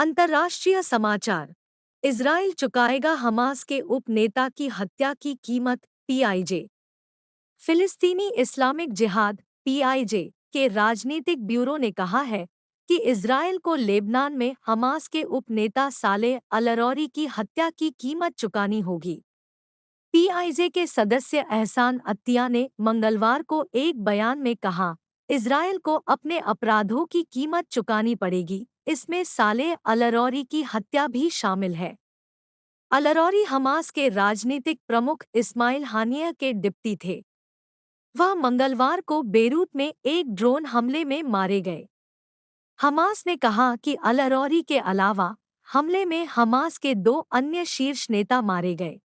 अंतर्राष्ट्रीय समाचार। Israel चुकाएगा Hamas के उप नेता की हत्या की कीमत। पीआईजे। फिलिस्तीनी इस्लामिक जिहाद पीआईजे के राजनीतिक ब्यूरो ने कहा है कि इजराइल को लेबनान में हमास के उप नेता सालेह अल-अरौरी की हत्या की कीमत चुकानी होगी। पीआईजे के सदस्य एहसान अत्तिया ने मंगलवार को एक बयान में कहा, इजराइल को अपने अपराधों की कीमत चुकानी पड़ेगी, इसमें सालेह अल-अरौरी की हत्या भी शामिल है। अल-अरौरी हमास के राजनीतिक प्रमुख इस्माइल हानिया के डिप्टी थे। वह मंगलवार को बेरूत में एक ड्रोन हमले में मारे गए। हमास ने कहा कि अल-अरौरी के अलावा हमले में हमास के 2 अन्य शीर्ष नेता मारे गए।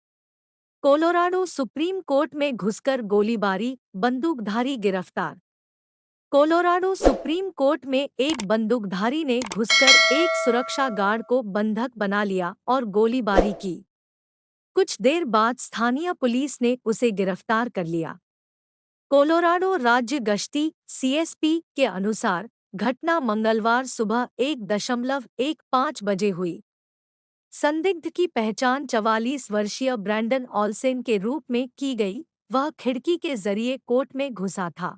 कोलोराडो सुप्रीम कोर्ट में घुसकर गोलीबारी, बंदूकधारी गिरफ्तार। कोलोराडो सुप्रीम कोर्ट में एक बंदूकधारी ने घुसकर एक सुरक्षा गार्ड को बंधक बना लिया और गोलीबारी की। कुछ देर बाद स्थानीय पुलिस ने उसे गिरफ्तार कर लिया। कोलोराडो राज्य गश्ती सीएसपी के अनुसार घटना मंगलवार सुबह 1:15 बजे हुई। संदिग्ध की पहचान 44 वर्षीय ब्रैंडन ऑल्सेन के रूप में की गई। वह खिड़की के जरिए कोर्ट में घुसा था।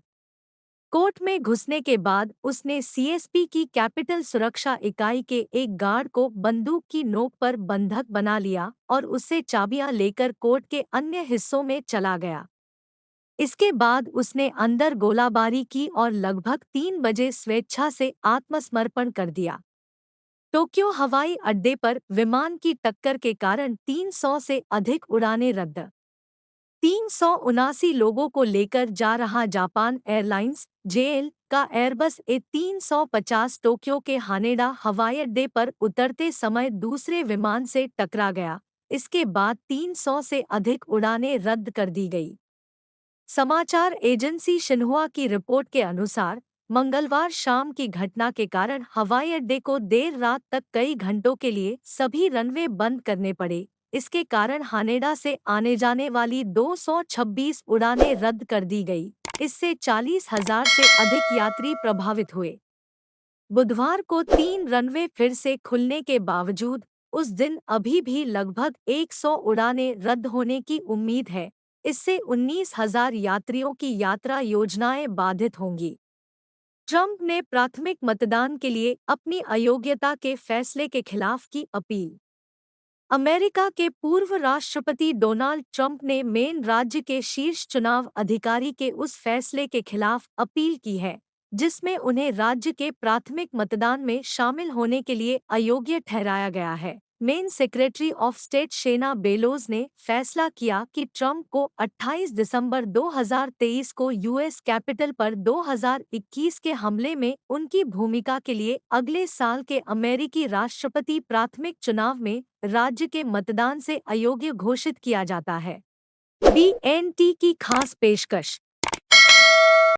कोर्ट में घुसने के बाद उसने सीएसपी की कैपिटल सुरक्षा इकाई के एक गार्ड को बंदूक की नोक पर बंधक बना लिया और उससे चाबियां लेकर कोर्ट के अन्य हिस्सों में चला गया। इसके बाद उसने अंदर गोलाबारी की और लगभग 3 बजे स्वेच्छा से आत्मसमर्पण कर दिया। टोक्यो हवाई अड्डे पर विमान की टक्कर के कारण 300 से अधिक उड़ानें रद्द। 379 लोगों को लेकर जा रहा जापान एयरलाइंस जेएल का एयरबस ए350 टोक्यो के हानेडा हवाई अड्डे पर उतरते समय दूसरे विमान से टकरा गया। इसके बाद 300 से अधिक उड़ानें रद्द कर दी गई। समाचार एजेंसी शिन्हुआ की रिपोर्ट के अनुसार मंगलवार शाम की घटना के कारण हवाई अड्डे को देर रात तक कई घंटों के लिए सभी रनवे बंद करने पड़े। इसके कारण हानेडा से आने जाने वाली 226 उड़ानें रद्द कर दी गई। इससे 40,000 से अधिक यात्री प्रभावित हुए। बुधवार को 3 रनवे फिर से खुलने के बावजूद उस दिन अभी भी लगभग 100 उड़ानें रद्द होने की उम्मीद है। इससे 19,000 यात्रियों की यात्रा योजनाएं बाधित होंगी। ट्रंप ने प्राथमिक मतदान के लिए अपनी अयोग्यता के फैसले के खिलाफ की अपील। अमेरिका के पूर्व राष्ट्रपति डोनाल्ड ट्रंप ने मेन राज्य के शीर्ष चुनाव अधिकारी के उस फैसले के खिलाफ अपील की है जिसमें उन्हें राज्य के प्राथमिक मतदान में शामिल होने के लिए अयोग्य ठहराया गया है। Main secretary of state शेना bellows ने फैसला किया कि ट्रंप को 28 दिसंबर 2023 को यूएस कैपिटल पर 2021 के हमले में उनकी भूमिका के लिए अगले साल के अमेरिकी राष्ट्रपति प्राथमिक चुनाव में राज्य के मतदान से अयोग्य घोषित किया जाता है। BNT की खास पेशकश।